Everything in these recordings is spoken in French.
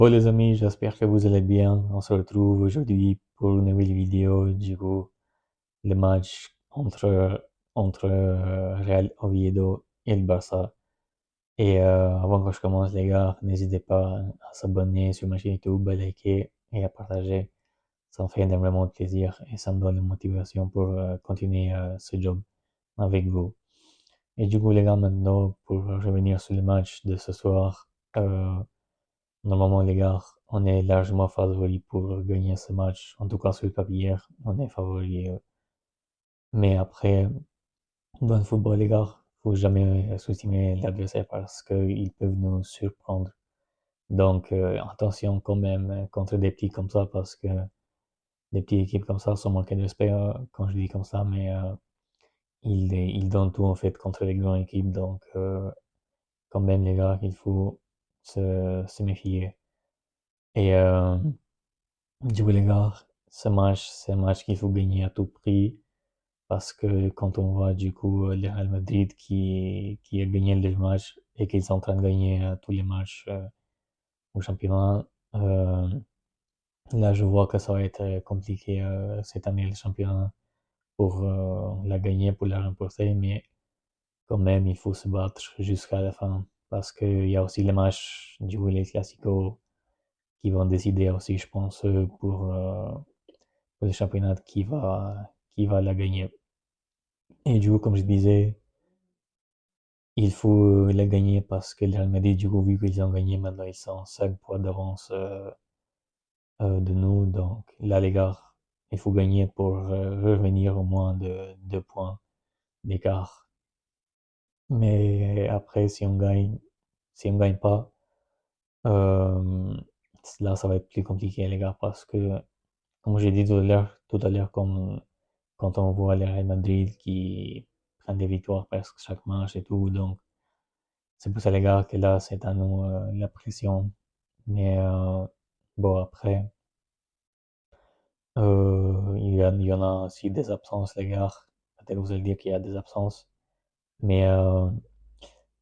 Bon les amis, j'espère que vous allez bien. On se retrouve aujourd'hui pour une nouvelle vidéo. Du coup, le match entre Real Oviedo et le Barça. Et avant que je commence les gars, n'hésitez pas à s'abonner sur ma chaîne YouTube, à liker et à partager. Ça me fait énormément de plaisir et ça me donne la motivation pour continuer ce job avec vous. Et du coup les gars, maintenant pour revenir sur le match de ce soir. euh, Normalement, les gars, on est largement favori pour gagner ce match. En tout cas, sur le papier, on est favori. Mais après, dans le football, les gars, faut jamais sous-estimer l'adversaire parce qu'ils peuvent nous surprendre. Donc, attention quand même contre des petits comme ça parce que des petites équipes comme ça sont manquées de respect quand je dis comme ça, mais ils donnent tout en fait contre les grandes équipes. Donc, quand même, les gars, il faut se méfier. Et du coup, les gars, c'est un match qu'il faut gagner à tout prix parce que quand on voit du coup le Real Madrid qui a gagné le match et qu'ils sont en train de gagner tous les matchs au championnat, euh, là je vois que ça va être compliqué cette année le championnat pour la gagner, pour la remporter, mais quand même il faut se battre jusqu'à la fin parce qu'il y a aussi les matchs du coup les classicos qui vont décider aussi, je pense, pour le championnat qui va la gagner. Et du coup, comme je disais, il faut la gagner parce que le Real Madrid, du coup, vu qu'ils ont gagné, maintenant ils sont 5 points d'avance de nous. Donc là, les gars, il faut gagner pour revenir au moins de 2 points d'écart. Mais après, si on gagne pas, euh, là, ça va être plus compliqué, les gars, parce que, comme j'ai dit tout à l'heure, comme quand on voit le Real Madrid qui prend des victoires presque chaque match et tout, donc c'est pour ça les gars que là c'est à nous la pression. Mais bon après, il y en a aussi des absences les gars. Peut-être vous allez dire qu'il y a des absences, mais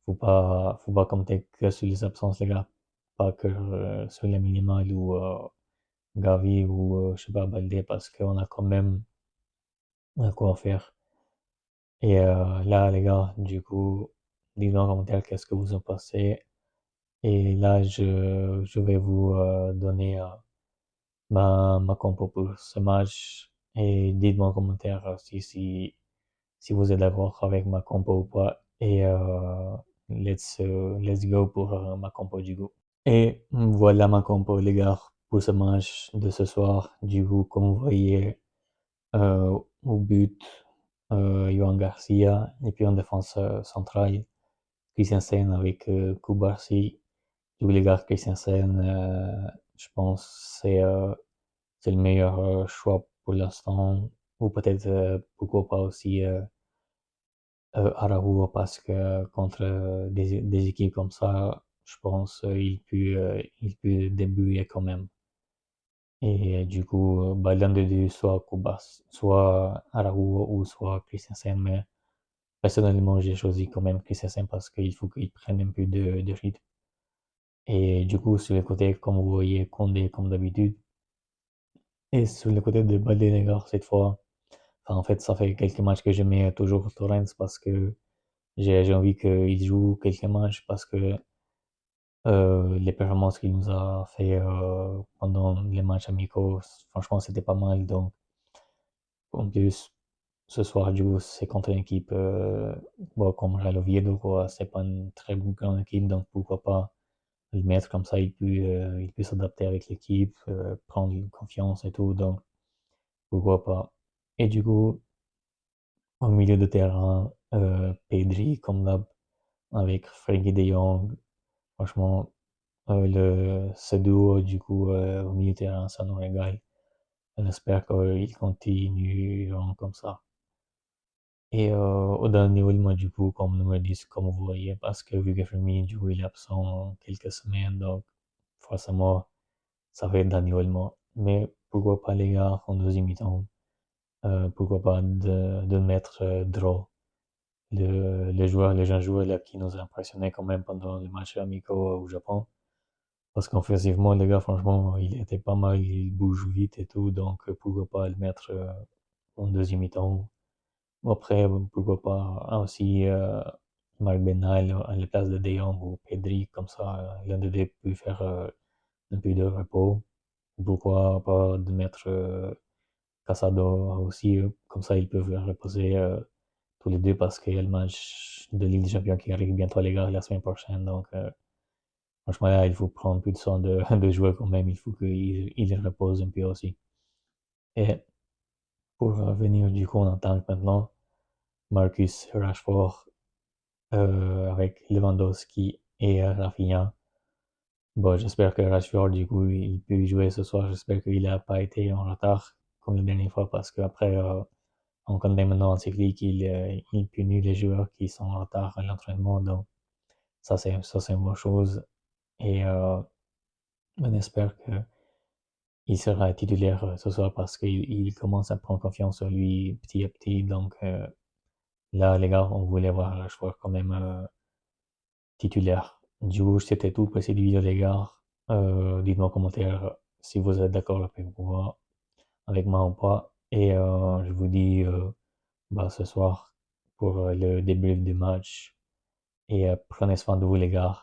faut pas compter que sur les absences les gars, pas que sur les minimales ou Gavi ou je sais pas Baldé parce qu'on a quand même quoi faire. Et là, les gars, du coup, dites-moi en commentaire qu'est-ce que vous en pensez. Et là, je vais vous donner ma compo pour ce match. Et dites-moi en commentaire si vous êtes d'accord avec ma compo ou pas. Et let's go pour ma compo du coup. Et voilà ma compo, les gars, pour ce match de ce soir. Du coup, comme vous voyez, au but, Johan Garcia. Et puis en défense centrale, Christensen avec Koubarsi. Du coup, les gars, Christensen, je pense c'est le meilleur choix pour l'instant. Ou peut-être, pourquoi pas aussi Araujo, parce que contre des équipes comme ça, je pense il peut débrouiller quand même. Et du coup, bah, l'un des deux, soit Kubas, soit Araujo ou soit Christensen. Mais personnellement, j'ai choisi quand même Christensen parce qu'il faut qu'il prenne un peu de rythme. Et du coup, sur le côté, comme vous voyez, Condé comme d'habitude. Et sur le côté de Baldenegger cette fois, enfin, en fait, ça fait quelques matchs que je mets toujours Torrens parce que j'ai envie qu'il joue quelques matchs parce que les performances qu'il nous a fait pendant les matchs amicaux, franchement, c'était pas mal. Donc, en plus, ce soir, du coup, c'est contre une équipe bon, comme Real Oviedo, quoi. C'est pas une très grande équipe, donc pourquoi pas le mettre comme ça, il peut s'adapter avec l'équipe, prendre une confiance et tout. Donc, pourquoi pas. Et du coup, au milieu de terrain, Pedri comme d'hab, avec Frenkie de Jong. Franchement, ce duo, du coup, au milieu de terrain, ça nous régale. On espère qu'ils continueront comme ça. Et au dernier moi, du coup, comme numéro 10, comme vous voyez, parce que vu que Firmino, du coup, il est absent quelques semaines, donc forcément, ça va être Dani Olmo. Mais pourquoi pas, les gars, en deuxième mi-temps, pourquoi pas de mettre Draw, le jeune joueur là, qui nous a impressionné quand même pendant les matchs amicaux au Japon. Parce qu'offensivement, le gars, franchement, il était pas mal, il bouge vite et tout, donc pourquoi pas le mettre en deuxième mi-temps. Après, pourquoi pas aussi Marc Benal à la place de De Jong ou Pedri, comme ça, l'un des deux peut faire un peu de repos. Pourquoi pas de mettre Casado aussi, comme ça ils peuvent reposer tous les deux parce qu'il y a le match de Ligue des Champions qui arrive bientôt les gars la semaine prochaine. Donc franchement là, il faut prendre plus de soin de, de joueurs quand même, il faut qu'ils reposent un peu aussi. Et pour revenir du coup en attaque maintenant, Marcus Rashford avec Lewandowski et Rafinha. Bon, j'espère que Rashford, du coup, il peut jouer ce soir. J'espère qu'il n'a pas été en retard comme la dernière fois parce qu'après, on connaît maintenant en cyclique, il punit les joueurs qui sont en retard à l'entraînement. Donc, ça, c'est une bonne chose. Et on espère qu'il sera titulaire ce soir parce qu'il commence à prendre confiance en lui petit à petit. Donc, là, les gars, on voulait voir Rashford quand même titulaire. Du coup, c'était tout pour cette vidéo, les gars. Dites-moi en commentaire si vous êtes d'accord avec moi ou pas. Et je vous dis bah, ce soir pour le débrief du match. Et prenez soin de vous, les gars.